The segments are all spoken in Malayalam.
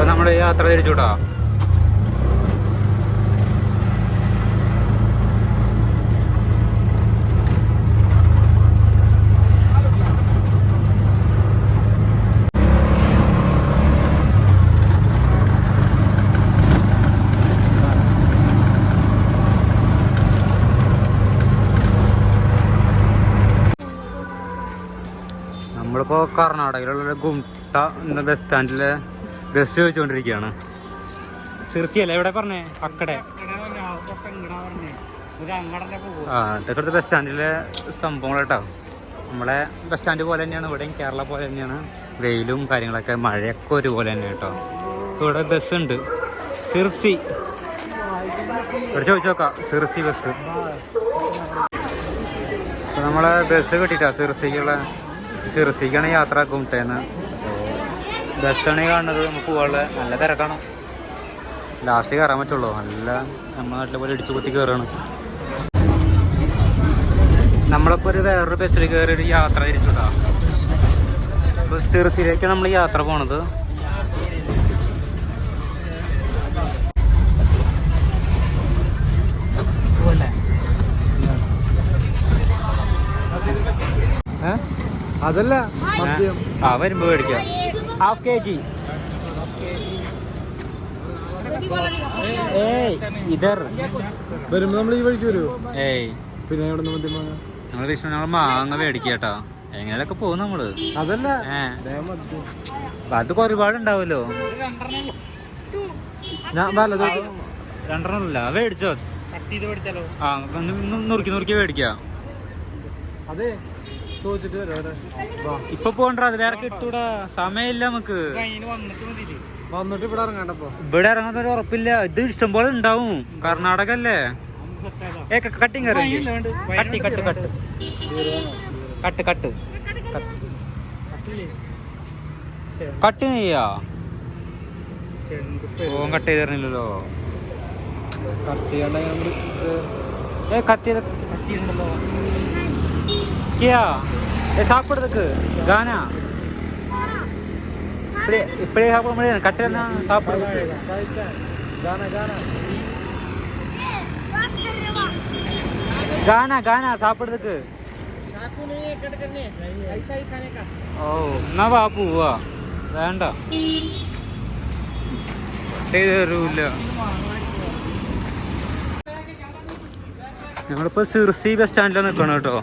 അപ്പൊ നമ്മള് യാത്ര തിരിച്ചുവിട്ടാ. നമ്മളിപ്പോ കർണാടകയിലുള്ള ഗുംട്ട എന്ന ബസ് സ്റ്റാൻഡിലെ ബസ് ചോദിച്ചുകൊണ്ടിരിക്കുകയാണ്. സിർസിയല്ലേ എവിടെ പറഞ്ഞേ? അക്കടെ. ഇതൊക്കെ ബസ് സ്റ്റാൻഡിലെ സംഭവങ്ങളാട്ടോ. നമ്മളെ ബസ് സ്റ്റാൻഡ് പോലെ തന്നെയാണ് ഇവിടെയും, കേരള പോലെ തന്നെയാണ്. വെയിലും കാര്യങ്ങളൊക്കെ, മഴയൊക്കെ ഒരുപോലെ തന്നെ കേട്ടോ. ഇവിടെ ബസ് ഉണ്ട്, സിർസി. ഇവിടെ ചോദിച്ചു നോക്കാം, സിർസി ബസ്. നമ്മളെ ബസ് കിട്ടിയിട്ടാ സിർസിക്കാണ് യാത്ര ഗുംട്ടേന്ന്. ബസ്സാണ് ഈ കാണുന്നത്. നമുക്ക് പോകാനുള്ള നല്ല തിരക്കാണ്. ലാസ്റ്റ് കയറാൻ പറ്റുള്ളൂ. നല്ല നമ്മുടെ നാട്ടിലെ പോലെ ഇടിച്ചു കുത്തി കയറാണ്. നമ്മളിപ്പോൾ വേറൊരു ബസ്സിൽ കയറി ഒരു യാത്ര തിരിച്ചുണ്ടാ. അപ്പോൾ സിർസിയിലേക്കാണ് നമ്മൾ യാത്ര പോണത്. അതല്ല വരുമ്പോ മേടിക്കാം. Half kg. ഇതർ വരുമ്പോ നമ്മൾ ഈ വഴിക്ക് വരുമോ? പിന്നെ നമ്മള് വിഷ്ണു ഞങ്ങൾ മാങ്ങ മേടിക്കട്ടോ. എങ്ങനെയൊക്കെ പോകും നമ്മള്. അതല്ല അത് ഒരുപാട് ഉണ്ടാവല്ലോ. രണ്ടെണ്ണല്ല മേടിച്ചോ. നുറുക്കി മേടിക്കാം. അതെ ഇപ്പൊ പോകണ്ട, അത് വേറെ കിട്ടൂടാ. സമയമില്ല നമുക്ക്. വന്നിട്ട് ഇവിടെ ഇറങ്ങാണ്ടപ്പോ. ഇവിടെ ഇറങ്ങാൻ ഒരു ഉറപ്പില്ല. ഇത് ഇഷ്ടംപോലെ ഉണ്ടാവും. കർണാടക അല്ലേ. കട്ടിങ് കട്ട് ചെയ്യാ. ഓ കട്ട് ചെയ്ത് തരണില്ലല്ലോ. क्या सापड़दक्कु गाना इप्पड़े सापड़ मड़े कट्टना सापड़ गाना गाना सापड़दक्कु चाकू नहीं है कट करने, ऐसा ही खाने का. ओ ना बापू हुआ വേണ്ട തരൂല്ല. ഞങ്ങളിപ്പോൾ സിർസി ബസ് സ്റ്റാൻഡിലാണ് നിൽക്കണം കേട്ടോ.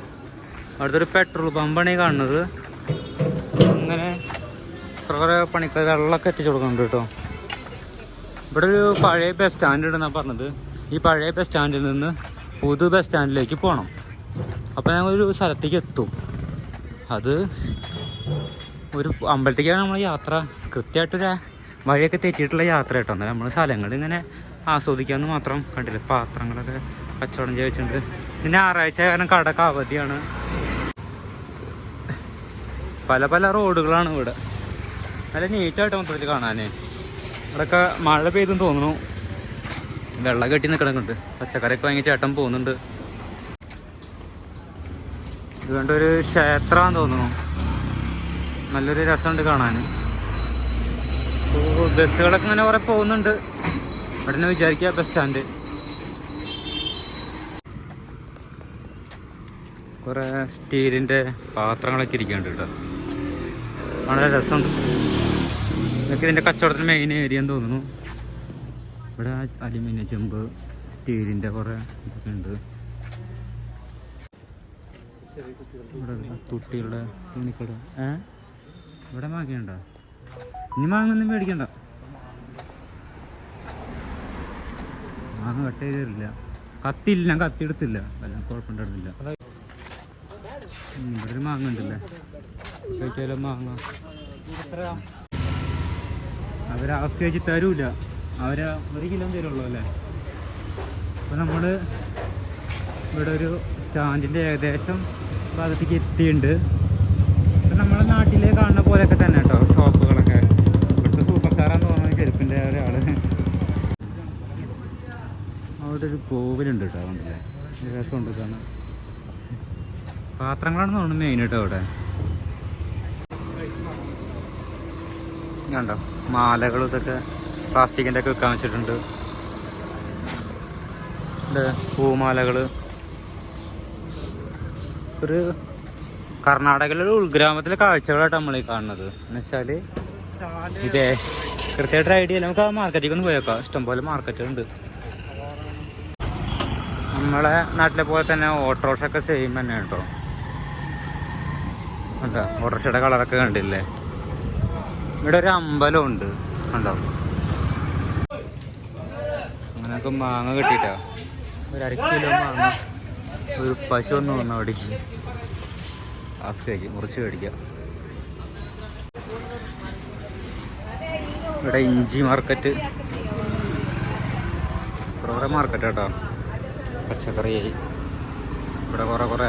അവിടുത്തെ ഒരു പെട്രോൾ പമ്പാണ് ഈ കാണുന്നത്. അങ്ങനെ കുറേ പണിക്കാർ വെള്ളമൊക്കെ എത്തിച്ചു കൊടുക്കുന്നുണ്ട് കേട്ടോ. ഇവിടെ ഒരു പഴയ ബസ് സ്റ്റാൻഡ് ഉണ്ടെന്നാണ് പറഞ്ഞത്. ഈ പഴയ ബസ് സ്റ്റാൻഡിൽ നിന്ന് പുതു ബസ് സ്റ്റാൻഡിലേക്ക് പോകണം. അപ്പോൾ ഞങ്ങളൊരു സ്ഥലത്തേക്ക് എത്തും. അത് ഒരു അമ്പലത്തേക്കാണ് നമ്മൾ യാത്ര. കൃത്യമായിട്ടൊരു വഴിയൊക്കെ തെറ്റിയിട്ടുള്ള യാത്ര കേട്ടോ. എന്നാൽ നമ്മൾ സ്ഥലങ്ങൾ ഇങ്ങനെ ആസ്വദിക്കാമെന്ന് മാത്രം. കണ്ടില്ലേ പാത്രങ്ങളൊക്കെ കച്ചവടം ചോദിച്ചിട്ടുണ്ട്. ഇന്ന് ഞായറാഴ്ച കാരണം കടക്ക് അവധിയാണ്. പല പല റോഡുകളാണ് ഇവിടെ. നല്ല നീറ്റായിട്ട് മൊത്തത്തിൽ കാണാൻ. ഇവിടെയൊക്കെ മഴ പെയ്തെന്ന് തോന്നുന്നു. വെള്ളം കെട്ടി നിൽക്കണക്കുണ്ട്. പച്ചക്കറിയൊക്കെ വാങ്ങി ചേട്ടൻ പോകുന്നുണ്ട്. ഇതുകൊണ്ടൊരു ക്ഷേത്രമാണെന്ന് തോന്നുന്നു. നല്ലൊരു രസമുണ്ട് കാണാൻ. ബസ്സുകളൊക്കെ ഇങ്ങനെ കുറേ പോകുന്നുണ്ട്. ഇവിടെ തന്നെ വിചാരിക്കുക ബസ് സ്റ്റാൻഡ്. കുറേ സ്റ്റീലിൻ്റെ പാത്രങ്ങളൊക്കെ ഇരിക്കുന്നുണ്ട് കേട്ടോ. വളരെ രസമുണ്ട്. ഇതൊക്കെ ഇതിൻ്റെ കച്ചവടത്തിന് മെയിൻ ഏരിയ എന്ന് തോന്നുന്നു. ഇവിടെ അലുമിനിയം ചെമ്പ്, സ്റ്റീലിൻ്റെ കുറേ ഇതൊക്കെ ഉണ്ട്. ഇവിടെ കുട്ടികളുടെ തുണിക്കട. ഇവിടെ മാങ്ങയുണ്ടോ? ഇനി മാങ്ങൊന്നും മേടിക്കണ്ട. മാങ്ങ കട്ട് ചെയ്ത് തരില്ല. കത്തിയില്ല, ഞാൻ കത്തി എടുത്തില്ല. വല്ല കുഴപ്പമുണ്ടായിരുന്നില്ല. ഇവിടെ ഒരു മാങ്ങ ഉണ്ടല്ലേ, ചോദിച്ചാലോ മാങ്ങ. അവർ ഹാഫ് kg തരൂല. അവർ 1 കിലോ തരുള്ളൂ അല്ലേ. അപ്പോൾ നമ്മൾ ഇവിടെ ഒരു സ്റ്റാൻഡിൻ്റെ ഏകദേശം ഭാഗത്തേക്ക് എത്തിയിട്ടുണ്ട്. ഇപ്പം നമ്മളെ നാട്ടിൽ കാണുന്ന പോലെയൊക്കെ തന്നെ കേട്ടോ ഷോപ്പുകളൊക്കെ. ഇവിടുത്തെ സൂപ്പർ സ്റ്റാറാന്ന് തോന്നുന്നത് ചെരുപ്പിൻ്റെ ഒരാൾ. അവിടെ ഒരു കോവിലുണ്ട് കേട്ടോ. അതുകൊണ്ടല്ലേ രസമുണ്ട് കാണാൻ. പാത്രങ്ങളാണെന്ന് തോന്നുന്നു മെയിൻ കേട്ടോ. അവിടെ കണ്ടോ മാലകളും ഇതൊക്കെ പ്ലാസ്റ്റിക്കിൻ്റെ ഒക്കെ വെക്കാൻ വെച്ചിട്ടുണ്ട്. പൂമാലകൾ. ഒരു കർണാടകയിലെ ഉൾഗ്രാമത്തിലെ കാഴ്ചകളായിട്ട് നമ്മൾ ഈ കാണുന്നത്. എന്ന് വെച്ചാൽ ഇതേ കൃത്യമായിട്ട് ഐഡിയ ഇല്ല. നമുക്ക് ആ മാർക്കറ്റിലേക്ക് ഒന്ന് പോയേക്കാം. ഇഷ്ടംപോലെ മാർക്കറ്റുണ്ട്. നമ്മളെ നാട്ടിലെ പോലെ തന്നെ ഓട്ടോറിക്ഷ ഒക്കെ സെയിം തന്നെ കേട്ടോ. കണ്ടോ ഓട്ടോറിക്ഷയുടെ കളറൊക്കെ കണ്ടില്ലേ. ഇവിടെ ഒരു അമ്പലം ഉണ്ട് കണ്ടോ. അങ്ങനെയൊക്കെ മാങ്ങ കിട്ടിയിട്ടാ. ഒരു 1/2 കിലോ മാങ്ങ ഒരു പശു ഒന്ന് വന്നു അവിടേക്ക് മുറിച്ച് മേടിക്കാം. ഇവിടെ ഇഞ്ചി മാർക്കറ്റ്, കുറേ മാർക്കറ്റ് കേട്ടോ. പച്ചക്കറിയായി ഇവിടെ കുറേ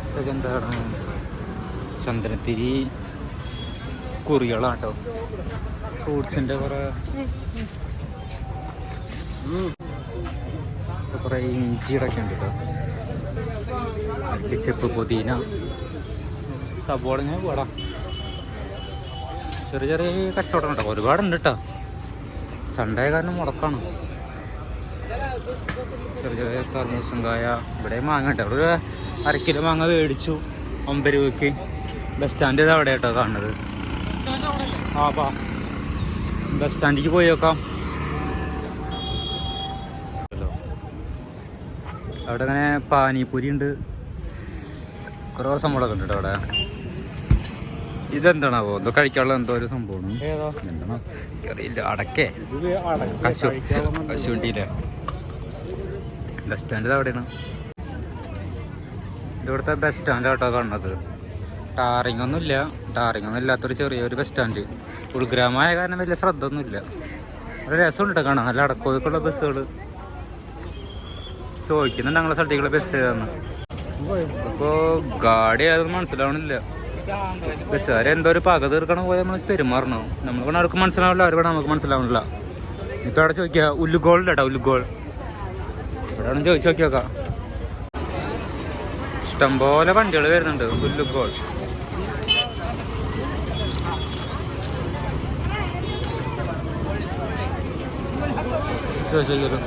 ഇതൊക്കെ എന്താണ് ചന്ദനത്തിരി കുറികളാട്ടോ. ഫ്രൂട്ട്സിൻ്റെ കുറേ ഇഞ്ചിയുടെ ഒക്കെ ഉണ്ട് കേട്ടോ. ചെപ്പ് പുതിന സബോള ഇങ്ങനെ പോടാ. ചെറിയ ചെറിയ കച്ചവടം കേട്ടോ. ഒരുപാടുണ്ട് കേട്ടോ. സൺഡേ കാരണം മുടക്കാണ്. ചെറിയ ചെറിയ സർമൂസും കായ. ഇവിടെ മാങ്ങ കേട്ടോ. ഇവിടെ 1/2 കിലോ മാങ്ങ മേടിച്ചു 9 രൂപയ്ക്ക്. ബസ് സ്റ്റാൻഡ് ഇത് അവിടെ കേട്ടോ കാണുന്നത്. ബസ് സ്റ്റാൻഡിലേക്ക് പോയി നോക്കാം. അവിടെ അങ്ങനെ പാനിപൂരി ഉണ്ട്. കുറേ സംഭവങ്ങളൊക്കെ ഉണ്ട് കേട്ടോ അവിടെ. ഇതെന്താണാവോ എന്തോ കഴിക്കാനുള്ള എന്തോ ഒരു സംഭവമാണ്. എന്താണോ അറിയില്ല. അടക്കേ കശുവണ്ടിയില്ല. ബസ് സ്റ്റാൻഡ് അവിടെയാണ്. ഇവിടുത്തെ ബസ് സ്റ്റാൻഡ് കേട്ടോ കാണുന്നത്. ടാറിങ് ഒന്നും ഇല്ലാത്തൊരു ചെറിയൊരു ബസ് സ്റ്റാൻഡ്. ഉൾഗ്രാമമായ കാരണം വലിയ ശ്രദ്ധ ഒന്നുമില്ല. ഒരു രസമുണ്ട് കേട്ടോ കാണാൻ. നല്ല അടക്കമൊതുക്കുള്ള ബസ്സുകൾ. ചോദിക്കുന്നുണ്ട് ഞങ്ങളെ സ്ഥലത്തേക്കുള്ള ബസ് ഏതാന്ന്. ഇപ്പോൾ ഗാഡി ഏതൊന്നും മനസ്സിലാവണില്ല. ബസ്സുകാരെന്തോ ഒരു പക തീർക്കണം പോലെ നമ്മൾ പെരുമാറണം. നമ്മൾ വേണം അവർക്ക് മനസ്സിലാവില്ല, അവർ വേണം നമുക്ക് മനസ്സിലാവണില്ല. ഇപ്പം അവിടെ ചോദിക്കുക ഉല്ലുഗോളില്ല കേട്ടോ. ഉല്ലുഗോൾ ഇവിടെ വേണം ചോദിച്ചു നോക്കി നോക്കാം. ഇഷ്ടംപോലെ വണ്ടികൾ വരുന്നുണ്ട്. ഉല്ലുഗോൾ ചോദിച്ചു നോക്കിയാലോ.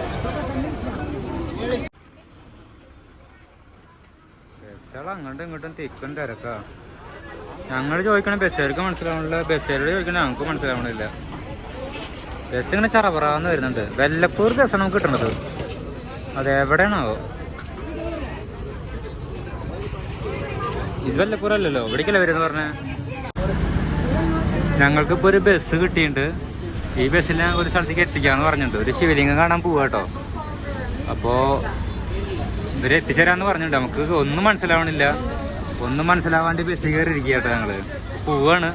ബസ്സുകൾ അങ്ങോട്ടും ഇങ്ങോട്ടും തിക്കും തിരക്കാ. ഞങ്ങൾ ചോദിക്കണ ബസ്സുകാർക്ക് മനസ്സിലാവണില്ല, ബസ്സുകാരോട് ചോദിക്കണ ഞങ്ങൾക്ക് മനസ്സിലാവണില്ല. ബസ് ഇങ്ങനെ ചറപറാന്ന് വരുന്നുണ്ട്. വല്ലപ്പൂർ ബസ്സാണ് നമുക്ക് കിട്ടണത്. അതെവിടെയാണാവോ? ഇത് വല്ലപ്പൂർ അല്ലല്ലോ. ഇവിടേക്കല്ലേ വരുമെന്ന് പറഞ്ഞേ. ഞങ്ങൾക്കിപ്പോൾ ഒരു ബസ് കിട്ടിയിട്ടുണ്ട്. ഈ ബസ്സിനെ ഒരു സ്ഥലത്തേക്ക് എത്തിക്കാന്ന് പറഞ്ഞിട്ടുണ്ട്. ഒരു ശിവലിംഗം കാണാൻ പോവാ കേട്ടോ. അപ്പോൾ ഇവര് എത്തിച്ചേരാന്ന് പറഞ്ഞിട്ടുണ്ട്. നമുക്ക് ഒന്നും മനസ്സിലാവണില്ല. ഒന്നും മനസ്സിലാവാണ്ട് ബസ് കയറി ഇരിക്കുക കേട്ടോ. ഞങ്ങൾ പോവാണ്.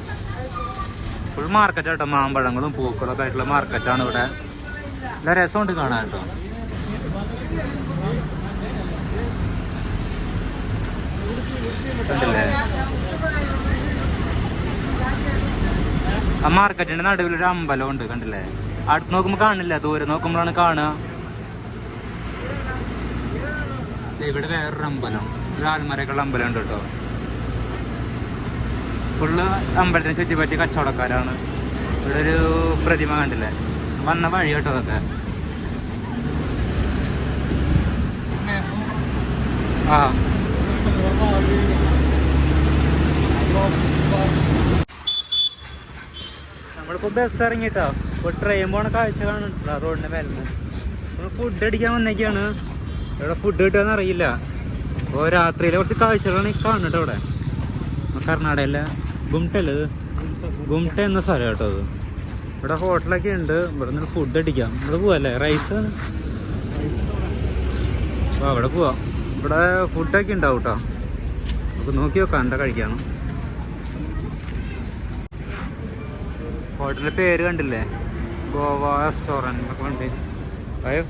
ഫുൾ മാർക്കറ്റ് കേട്ടോ. മാമ്പഴങ്ങളും പൂക്കളൊക്കെ ആയിട്ടുള്ള മാർക്കറ്റാണ് ഇവിടെ. നല്ല രസമുണ്ട് കാണാൻ കേട്ടോ. കണ്ടില്ലേ ആ മാർക്കറ്റിന്റെ നടുവിലൊരു അമ്പലം ഉണ്ട്. കണ്ടില്ലേ? അടുത്ത് നോക്കുമ്പോൾ കാണില്ല, ദൂരെ നോക്കുമ്പോഴാണ് കാണുക. ഇവിടെ വേറൊരു അമ്പലം, ഒരു ആൽമരക്കുള്ള അമ്പലം ഉണ്ട് കേട്ടോ. ഫുള്ള് അമ്പലത്തിനെ ചുറ്റിപ്പറ്റി കച്ചവടക്കാരാണ്. ഇവിടെ ഒരു പ്രതിമ കണ്ടില്ലേ? വന്ന വഴി കേട്ടോ അതൊക്കെ. ആ നമ്മളിപ്പോൾ ബസ് ഇറങ്ങിട്ടോ. ഇപ്പോൾ ട്രെയിൻ പോണ കാഴ്ച കാണുന്നുണ്ടല്ലോ റോഡിൻ്റെ മേലിന്. നമ്മൾ ഫുഡ് അടിക്കാൻ വന്നേക്കാണ്. ഇവിടെ ഫുഡ് കിട്ടുകയെന്ന് അറിയില്ല. അപ്പോൾ രാത്രിയിലെ കുറച്ച് കാഴ്ചകളാണ് ഈ കാണുന്നുണ്ട് ഇവിടെ. കർണാടകയിലെ ഗുംട്ടല്ലേ ഇത്? ഗുംട്ട എന്ന സ്ഥലം കേട്ടോ അത്. ഇവിടെ ഹോട്ടലൊക്കെ ഉണ്ട്. ഇവിടെ നിന്ന് ഫുഡ് അടിക്കാം. ഇവിടെ പോവല്ലേ? റൈസ് അവിടെ പോവാം. ഇവിടെ ഫുഡൊക്കെ ഉണ്ടാവും കേട്ടോ. നമുക്ക് നോക്കി നോക്കാം എന്താ കഴിക്കാണ്. ഹോട്ടലിൻ്റെ പേര് കണ്ടില്ലേ? ഗോവ റെസ്റ്റോറൻറ്റ് എന്നൊക്കെ ഉണ്ട്. അയ്യോ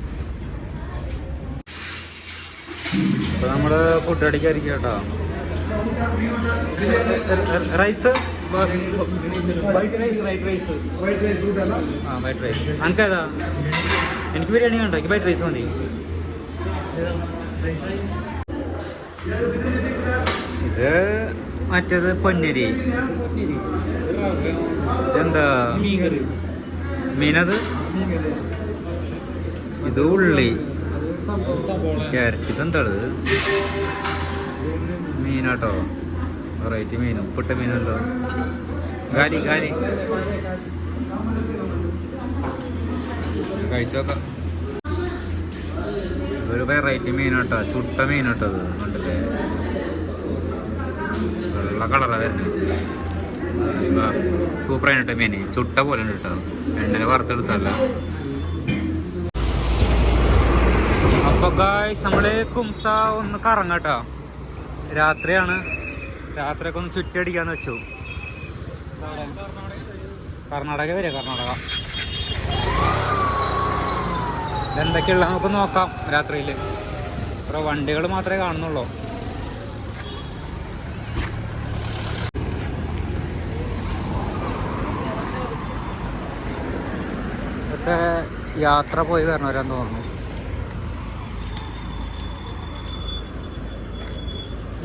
ഇപ്പോൾ നമ്മൾ ഫുഡ് അടിക്കാതിരിക്കുക കേട്ടോ. റൈസ് വൈറ്റ് റൈസ് അനക്കേതാ? എനിക്ക് ബിരിയാണി കണ്ടോ? എനിക്ക് വൈറ്റ് റൈസ് മതി. ഇത് മറ്റേത് പൊന്നരി. എന്താ മീനത്? ഇത് ഉള്ളി, ക്യാരറ്റ്. ഇതെന്താ മീനാട്ടോ? വെറൈറ്റി മീൻ, ഉപ്പിട്ട മീനുണ്ടോ? ഗാരി ഗാരി കഴിച്ചു നോക്കാം. ഇതൊരു വെറൈറ്റി മീനാട്ടോ, ചുട്ട മീനാട്ടോ. അത് കണ്ടില്ലേ, വെള്ള കളറാ വരുന്നത്. സൂപ്പറായിട്ട് മീൻ, ചുട്ട പോലെ ഉണ്ട് കേട്ടോ, എണ്ണ വറുത്തെടുത്തല്ല. അപ്പൊ ഗായ്സ് നമ്മള് കുംത്ത ഒന്ന് കറങ്ങട്ടോ. രാത്രിയാണ്, രാത്രിയൊക്കെ ഒന്ന് ചുറ്റടിക്കാന്ന് വെച്ചു. കർണാടക വരെ, കർണാടക. എന്തൊക്കെയുള്ള നമുക്ക് നോക്കാം രാത്രിയിൽ. ഇത്ര വണ്ടികൾ മാത്രമേ കാണുന്നുള്ളൂ. ഇതൊക്കെ യാത്ര പോയി വരണവരാന്ന് തോന്നുന്നു.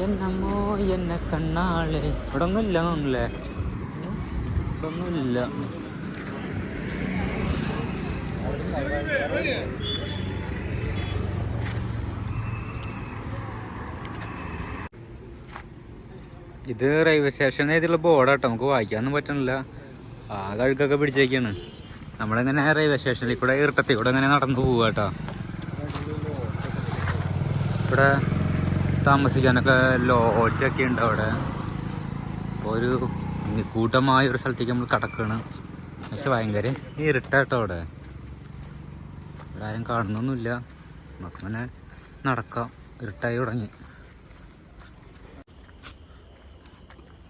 എന്നമ്മോ എന്നെ കണ്ണാളെ. ഇവിടെ ഒന്നും ഇല്ല തോന്നുന്നില്ലേ? ഇവിടെ ഒന്നും ഇല്ല. ഇത് റെയിൽവേ സ്റ്റേഷൻ ഏതുള്ള ബോർഡാട്ടോ, നമുക്ക് വായിക്കാനൊന്നും പറ്റണില്ല. ആ കഴുക്കൊക്കെ പിടിച്ചേക്കാണ്. നമ്മളിങ്ങനെ റെയിൽവേ സ്റ്റേഷനിൽ കൂടെ ഇരുട്ടത്തിൽ കൂടെ ഇങ്ങനെ നടന്നു പോവാട്ടോ. ഇവിടെ താമസിക്കാനൊക്കെ ലോഡ്ജൊക്കെ ഉണ്ട് അവിടെ. ഒരു കൂട്ടമായ ഒരു സ്ഥലത്തേക്ക് നമ്മൾ കിടക്കുകയാണ്. പക്ഷെ ഭയങ്കര ഇരുട്ടാട്ടോ അവിടെ. ഇവിടെ ആരും കാണുന്നൊന്നുമില്ല. നമുക്കിങ്ങനെ നടക്കാം. ഇരുട്ടായി തുടങ്ങി.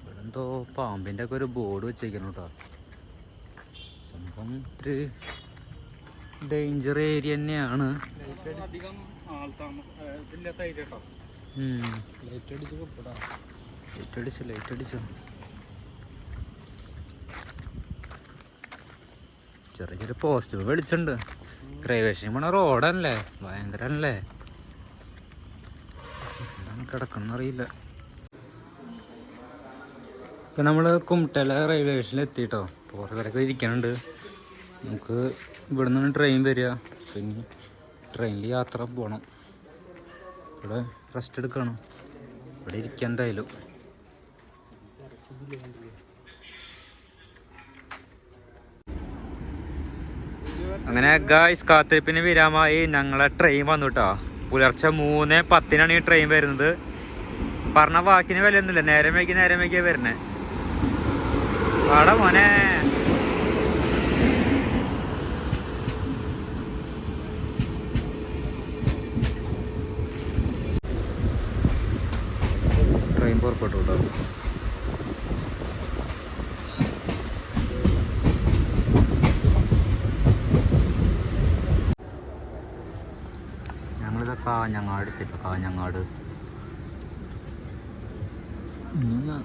ഇവിടെ എന്തോ പാമ്പിൻ്റെ ഒക്കെ ഒരു ബോർഡ് വെച്ചേക്കണം കേട്ടോ. സംഭവം ഇത്തിരി ഡേഞ്ചർ ഏരിയ തന്നെയാണ്. ലൈറ്റ് അടിച്ചു. ചെറിയ ചെറിയ പോസ്റ്റ് വെളിച്ചുണ്ട്. റെയിൽവേ സ്റ്റേഷൻ പോണ റോഡല്ലേ, ഭയങ്കരല്ലേ. കിടക്കണമെന്നറിയില്ല. ഇപ്പം നമ്മൾ കുമട്ടല റെയിൽവേ സ്റ്റേഷനിൽ എത്തിയിട്ടോ. പോറവരൊക്കെ ഇരിക്കാനുണ്ട്. നമുക്ക് ഇവിടെ നിന്ന് ട്രെയിൻ വരിക, പിന്നെ ട്രെയിനിൽ യാത്ര പോകണം. ഇവിടെ റെസ്റ്റ് എടുക്കണം. ഇവിടെ ഇരിക്കാൻ എന്തായാലും. അങ്ങനെ ഗായ്സ് കാത്തിരിപ്പിന് വിരാമായി. ഞങ്ങളെ ട്രെയിൻ വന്നു കേട്ടോ. പുലർച്ചെ 3:10 ഈ ട്രെയിൻ വരുന്നത്. പറഞ്ഞ വാക്കിന് വിലയൊന്നുമില്ല. നേരം വൈകിയാ വരുന്നേ. വാടാ മോനെ. ട്രെയിൻ പുറപ്പെട്ടു കേട്ടോ. ഞങ്ങളിത് കാഞ്ഞങ്ങാട് എത്തിട്ടോ. കാഞ്ഞങ്ങാട് ഇന്ന്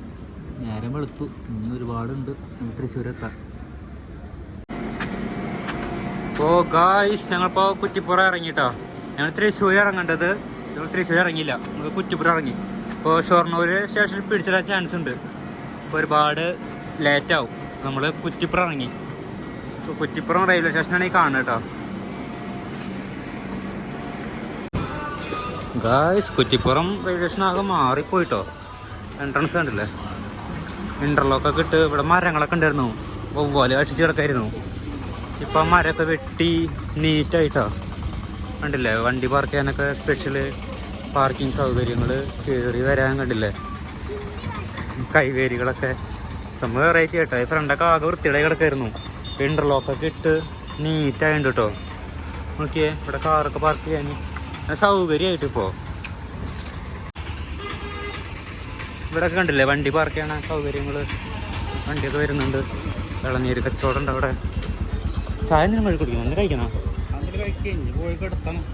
നേരം വെളുത്തു. ഇനി ഒരുപാടുണ്ട് തൃശ്ശൂരെത്താൻ. ഇപ്പോൾ ഗായ്സ് ഞങ്ങളിപ്പോൾ കുറ്റിപ്പുറം ഇറങ്ങിട്ടോ. ഞങ്ങൾ തൃശ്ശൂർ ഇറങ്ങേണ്ടത്. ഞങ്ങൾ തൃശ്ശൂർ ഇറങ്ങിയില്ല, നമ്മൾ കുറ്റിപ്പുറം ഇറങ്ങി. ഇപ്പോൾ ഷൊർണൂർ സ്റ്റേഷനിൽ പിടിച്ചിടാൻ ചാൻസ് ഉണ്ട്. ഇപ്പോൾ ഒരുപാട് ലേറ്റാവും. നമ്മൾ കുറ്റിപ്പുറം ഇറങ്ങി. ഇപ്പോൾ കുറ്റിപ്പുറം റെയിൽവേ സ്റ്റേഷനാണ് ഈ കാണുന്നത് കേട്ടോ. ഗായ്സ് കുറ്റിപ്പുറം റെയിൽവേ സ്റ്റേഷനാകെ മാറിപ്പോയിട്ടോ. എൻട്രൻസ് കണ്ടില്ലേ, ഇൻ്റർലോക്കൊക്കെ ഇട്ട്. ഇവിടെ മരങ്ങളൊക്കെ ഉണ്ടായിരുന്നു, വവ്വാല് അടിച്ച് കിടക്കായിരുന്നു. ഇപ്പം മരമൊക്കെ വെട്ടി നീറ്റായിട്ടോ. കണ്ടില്ലേ, വണ്ടി പാർക്ക് ചെയ്യാനൊക്കെ സ്പെഷ്യൽ പാർക്കിംഗ് സൗകര്യങ്ങൾ, കയറി വരാൻ കണ്ടില്ലേ, കൈവേരികളൊക്കെ. സംഭവം വെറൈറ്റി കേട്ടോ. ഈ ഫ്രണ്ടൊക്കെ ആകെ വൃത്തിയുടെ കിടക്കായിരുന്നു. ഇൻ്റർലോക്കൊക്കെ ഇട്ട് നീറ്റായിട്ടുണ്ട് കേട്ടോ. നോക്കിയേ, ഇവിടെ കാറൊക്കെ പാർക്ക് ചെയ്യാൻ സൗകര്യമായിട്ട്. ഇപ്പോൾ ഇവിടെയൊക്കെ കണ്ടില്ലേ, വണ്ടി പാർക്ക് ചെയ്യണ സൗകര്യങ്ങൾ, വണ്ടിയൊക്കെ വരുന്നുണ്ട്. ഇളനീര് കച്ചവടം ഉണ്ട് അവിടെ. ചായ എന്തെങ്കിലും കഴി കുടിക്കണം, എന്തെങ്കിലും കഴിക്കണം.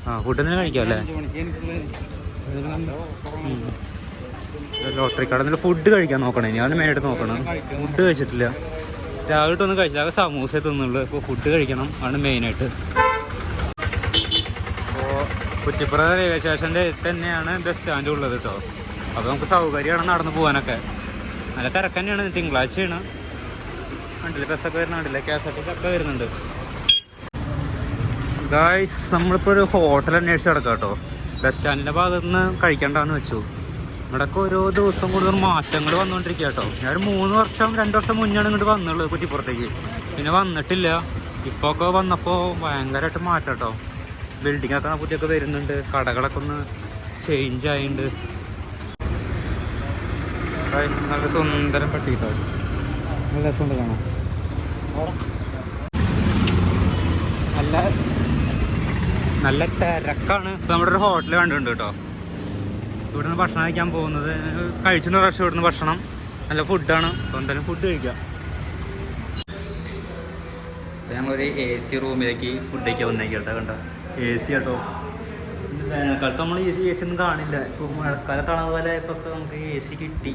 ആ ഫുഡ് എന്തെങ്കിലും കഴിക്കാം അല്ലേ. ലോട്ടറി കട എന്തെങ്കിലും ഫുഡ് കഴിക്കാൻ നോക്കണം. ഞാൻ മെയിനായിട്ട് നോക്കണം. ഫുഡ് കഴിച്ചിട്ടില്ല, രാവിലെ ഒന്നും കഴിച്ചില്ല. ആകെ സമൂസ തിന്നുള്ളൂ. ഇപ്പോൾ ഫുഡ് കഴിക്കണം ആണ് മെയിനായിട്ട്. അപ്പോൾ കുറ്റിപ്പുറ റെയിൽവേ സ്റ്റേഷൻ്റെ തന്നെയാണ് ബസ് സ്റ്റാൻഡ് ഉള്ളത് കേട്ടോ. അപ്പോൾ നമുക്ക് സൗകര്യമാണ് നടന്നു പോകാനൊക്കെ. നല്ല തിരക്ക് തന്നെയാണ്. തിങ്കളാഴ്ചയാണ്. വണ്ടിയിൽ ബസ്സൊക്കെ വരുന്നുണ്ടല്ലേ, KSRTC ഒക്കെ വരുന്നുണ്ട്. ഗായ്സ്, നമ്മളിപ്പോൾ ഒരു ഹോട്ടൽ അന്വേഷിച്ച് കിടക്കാം കേട്ടോ. ബസ് സ്റ്റാൻഡിൻ്റെ ഭാഗത്ത് നിന്ന് കഴിക്കണ്ടെന്ന് വെച്ചു. ഇവിടെയൊക്കെ ഓരോ ദിവസം കൂടുതൽ മാറ്റങ്ങൾ വന്നുകൊണ്ടിരിക്കുക കേട്ടോ. ഞാൻ 2 വർഷം മുന്നാണ് ഇങ്ങോട്ട് വന്നുള്ളത് കുറ്റിപ്പുറത്തേക്ക്. പിന്നെ വന്നിട്ടില്ല. ഇപ്പോൾ ഒക്കെ വന്നപ്പോൾ ഭയങ്കരമായിട്ട് മാറ്റം കേട്ടോ. ബിൽഡിങ്ങൊക്കെ പുതിയൊക്കെ വരുന്നുണ്ട്. കടകളൊക്കെ ഒന്ന് ചേഞ്ച് ആയിട്ടുണ്ട്. നല്ല സുന്ദരം പട്ടിട്ടോ. നല്ല രസമുണ്ട് കാണാം. നല്ല തിരക്കാണ്. ഇപ്പം നമ്മുടെ ഒരു ഹോട്ടൽ കണ്ടിട്ടുണ്ട് കേട്ടോ. ഇവിടുന്ന് ഭക്ഷണം കഴിക്കാൻ പോകുന്നത്. കഴിച്ചിട്ട് പ്രാവശ്യം ഇവിടുന്ന് ഭക്ഷണം. നല്ല ഫുഡാണ്. അപ്പോൾ എന്തായാലും ഫുഡ് കഴിക്കാം. അപ്പോൾ ഞങ്ങളൊരു AC റൂമിലേക്ക് ഫുഡ് കഴിക്കാൻ വന്നേക്കട്ടോ. കണ്ട AC കേട്ടോ. വേനൽക്കാലത്ത് നമ്മൾ AC ഒന്നും കാണില്ല. ഇപ്പോൾ മഴക്കാലത്താണ് പോലെ ഇപ്പോൾ നമുക്ക് AC കിട്ടി.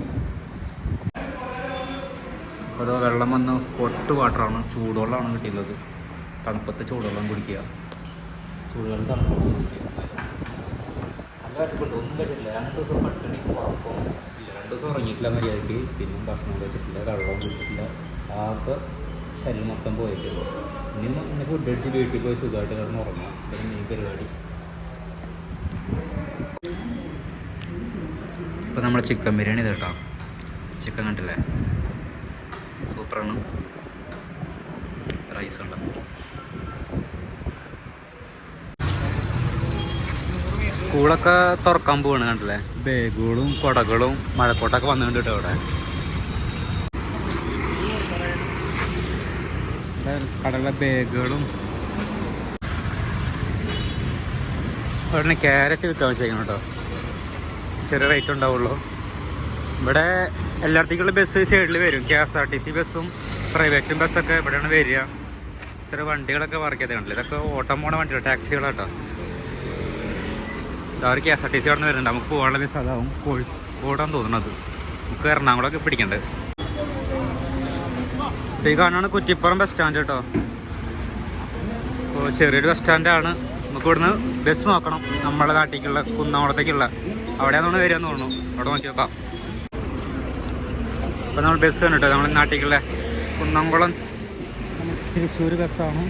അപ്പോൾ അതോ വെള്ളം വന്ന് ഹോട്ട് വാട്ടറാണ്, ചൂടുവെള്ളമാണ് കിട്ടിയുള്ളത്. തണുപ്പത്തെ ചൂടുവെള്ളം കുടിക്കുക. ചൂടുവെള്ളം തണുപ്പ് നല്ല വിശപ്പുണ്ട്. ഒന്നും കഴിച്ചിട്ടില്ല. 2 ദിവസം പട്ടിണി ഉറക്കം ഇല്ല. 2 ദിവസം ഉറങ്ങിയിട്ടില്ല മര്യാദയ്ക്ക്. പിന്നെ ഭക്ഷണം കഴിച്ചിട്ടില്ല, വെള്ളം കുടിച്ചിട്ടില്ല. ആകെ ശരീരം മൊത്തം പോയിട്ട് ഇനി ഫുഡ് അടിച്ച് വീട്ടിൽ പോയി സുഖമായിട്ട് കിടന്ന് ഉറങ്ങാം. പിന്നെ മെയിൻ പരിപാടി. ഇപ്പോൾ നമ്മൾ ചിക്കൻ ബിരിയാണി ഇത് കേട്ടോ. ചിക്കൻ കണ്ടില്ലേ, സൂപ്പറാണ്. റൈസ് ഉണ്ട്. സ്കൂളൊക്കെ തുറക്കാൻ പോവാണ് കണ്ടില്ലേ. ബാഗുകളും കുടകളും മഴക്കോട്ടൊക്കെ വന്നിട്ടുണ്ട് കേട്ടോ. അവിടെ കടല ബാഗുകളും. അവിടെ ക്യാരറ്റ് വിൽക്കാൻ വെച്ചേക്കണം കേട്ടോ. ചെറിയ റേറ്റ് ഉണ്ടാവുള്ളൂ. ഇവിടെ എല്ലായിടത്തേക്കുള്ള ബസ് സൈഡിൽ വരും. KSRTC ബസ്സും പ്രൈവറ്റും ബസ്സൊക്കെ ഇവിടെയാണ് വരിക. ചെറിയ വണ്ടികളൊക്കെ വർക്ക് ചെയ്ത് കണ്ടില്ല. ഇതൊക്കെ ഓട്ടം പോണ വണ്ടികൾ, ടാക്സികളാട്ടോ. അവർ KSRTC അവിടെ നിന്ന് വരുന്നുണ്ട്. നമുക്ക് പോകാനുള്ള ബസ് അതാവും. കോഴിക്കോടാന്ന് തോന്നുന്നത്. നമുക്ക് എറണാകുളമൊക്കെ പിടിക്കണ്ടേ. ഈ കാണാണ് കുറ്റിപ്പുറം ബസ് സ്റ്റാൻഡ് കേട്ടോ. അപ്പോൾ ചെറിയൊരു ബസ് സ്റ്റാൻഡാണ്. നമുക്ക് ഇവിടുന്ന് ബസ് നോക്കണം. നമ്മുടെ നാട്ടിലേക്കുള്ള കുന്നംകുളത്തേക്കുള്ള അവിടെയാണെന്ന് വരികയെന്ന് തോന്നുന്നു. അവിടെ നോക്കി നോക്കാം. അപ്പോൾ നമ്മൾ ബസ് ആണ് കേട്ടോ. നമ്മുടെ നാട്ടിലേക്കുള്ള കുന്നംകുളം തൃശ്ശൂർ ബസ്സാണ്.